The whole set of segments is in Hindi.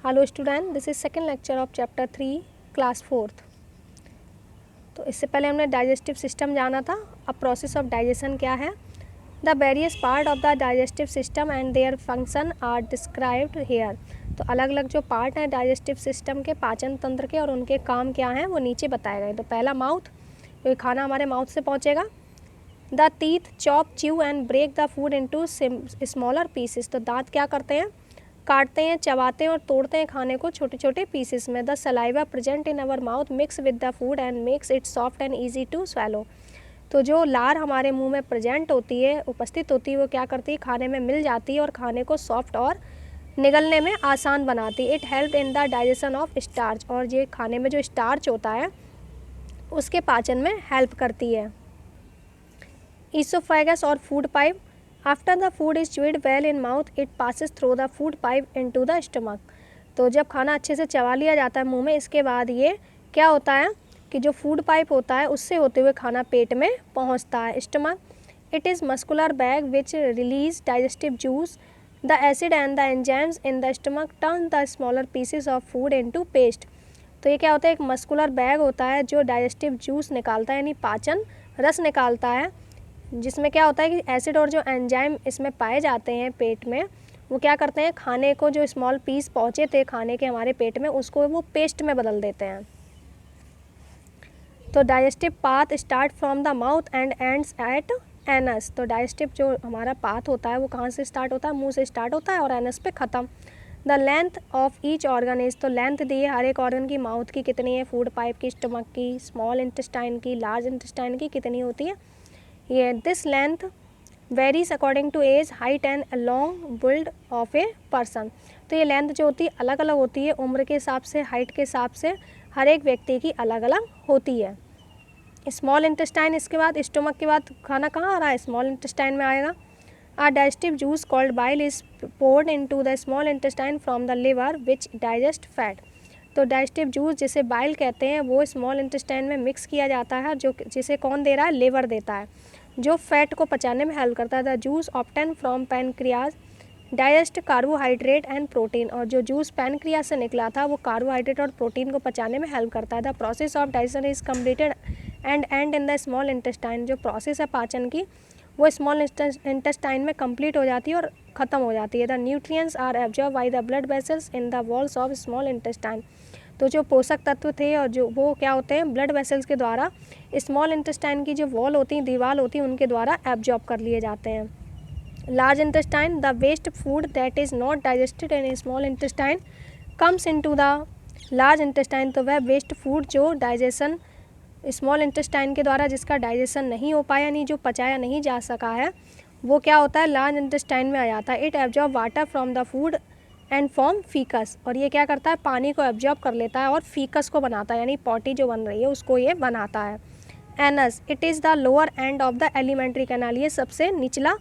Hello student, this is second lecture of chapter 3 class 4th। तो इससे पहले हमने डाइजेस्टिव सिस्टम जाना था। अब प्रोसेस ऑफ डाइजेशन क्या है। The various part of the digestive system and their function are described here. तो अलग अलग जो पार्ट हैं डाइजेस्टिव सिस्टम के, पाचन तंत्र के, और उनके काम क्या हैं वो नीचे बताए गए। तो पहला माउथ, क्योंकि खाना हमारे माउथ से पहुँचेगा। The teeth chop chew and break the food into smaller pieces. तो दांत क्या करते हैं, काटते हैं, चबाते हैं और तोड़ते हैं खाने को छोटे छोटे पीसेस में। The saliva present in our mouth mix with the food and makes it soft and easy to swallow. तो जो लार हमारे मुंह में प्रेजेंट होती है, उपस्थित होती है, वो क्या करती है, खाने में मिल जाती है और खाने को सॉफ्ट और निगलने में आसान बनाती है। It help in the digestion of starch. और ये खाने में जो स्टार्च होता है उसके पाचन में हेल्प करती है। ईसोफेगस और food pipe. After the food is chewed well in mouth it passes through the food pipe into the stomach. तो जब खाना अच्छे से चबा लिया जाता है मुंह में, इसके बाद ये क्या होता है कि जो फूड पाइप होता है उससे होते हुए खाना पेट में पहुंचता है, stomach. It is muscular bag which release digestive juice. The acid and the enzymes in the stomach turn the smaller pieces of food into paste. तो ये क्या होता है, एक मस्कुलर बैग होता है जो डाइजेस्टिव जूस निकालता है, यानी पाचन रस निकालता है, जिसमें क्या होता है कि एसिड और जो एंजाइम इसमें पाए जाते हैं पेट में, वो क्या करते हैं, खाने को जो स्मॉल पीस पहुँचे थे खाने के हमारे पेट में, उसको वो पेस्ट में बदल देते हैं। तो digestive path start from the mouth and ends at anus. तो डाइजेस्टिव जो हमारा पाथ होता है वो कहाँ से स्टार्ट होता है, मुंह से स्टार्ट होता है और एनस पे ख़त्म। The length of each organ is. तो लेंथ दी है हर एक ऑर्गन की, माउथ की कितनी है, फूड पाइप की, स्टमक की, स्मॉल इंटेस्टाइन की, लार्ज इंटेस्टाइन की कितनी होती है ये। This length varies according to age, height and long build of a person. तो ये लेंथ जो होती है अलग अलग होती है, उम्र के हिसाब से, हाइट के हिसाब से, हर एक व्यक्ति की अलग अलग होती है। स्मॉल इंटेस्टाइन, इसके बाद स्टमक के बाद खाना कहाँ आ रहा है, स्मॉल इंटेस्टाइन में आएगा। A digestive juice called bile is poured into the small intestine from the liver which digest fat. तो डाइजेस्टिव जूस जिसे बाइल कहते हैं वो स्मॉल इंटेस्टाइन में मिक्स किया जाता है, जो जिसे कौन दे रहा है, लिवर देता है, जो फैट को पचाने में हेल्प करता है। The juice obtain from pancreas digest carbohydrate and protein. और जो जूस पैनक्रियाज से निकला था वो कार्बोहाइड्रेट और प्रोटीन को पचाने में हेल्प करता है। The process of digestion is completed and in the small intestine. जो प्रोसेस है पाचन की वो स्मॉल इंटेस्टाइन में कंप्लीट हो जाती है और ख़त्म हो जाती है। The nutrients are absorb by the blood vessels in the walls of small intestine. तो जो पोषक तत्व थे और जो वो क्या होते हैं, ब्लड वेसल्स के द्वारा स्मॉल इंटेस्टाइन की जो वॉल होती हैं, दीवार होती हैं, उनके द्वारा एब्जॉर्ब कर लिए जाते हैं। Large intestine, the waste food that is not digested in small intestine comes into the large intestine. तो वह वेस्ट फूड जो डाइजेशन स्मॉल इंटेस्टाइन के द्वारा जिसका डाइजेशन नहीं हो पाया, यानी जो पचाया नहीं जा सका है, वो क्या होता है, लार्ज इंटेस्टाइन में आ जाता है। It absorb water from the food and form faeces. और ये क्या करता है, पानी को एब्जॉर्ब कर लेता है और फीकस को बनाता है, यानी पॉटी जो बन रही है उसको ये बनाता है। Anus, it is the lower end of the alimentary canal. ये सबसे निचला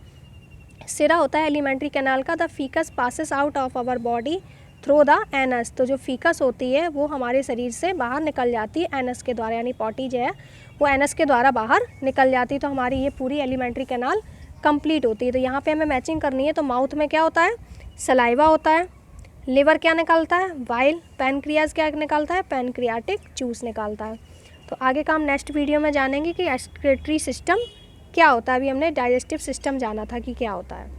सिरा होता है एलिमेंट्री कैनाल का। The faeces passes out of our body through the anus. तो जो फीकस होती है वो हमारे शरीर से बाहर निकल जाती है एनस के द्वारा, यानी पॉटी जो है वो एनस के द्वारा बाहर निकल जाती है। तो हमारी ये पूरी एलिमेंट्री कैनाल कंप्लीट होती है। तो यहाँ पे हमें मैचिंग करनी है। तो माउथ में क्या होता है, सलाइवा होता है, लिवर क्या निकालता है, बाइल, पैनक्रियाज क्या निकालता है, पैनक्रियाटिक जूस निकालता है। तो आगे का हम नेक्स्ट वीडियो में जानेंगे कि एक्सक्रीटरी सिस्टम क्या होता है। अभी हमने डाइजेस्टिव सिस्टम जाना था कि क्या होता है।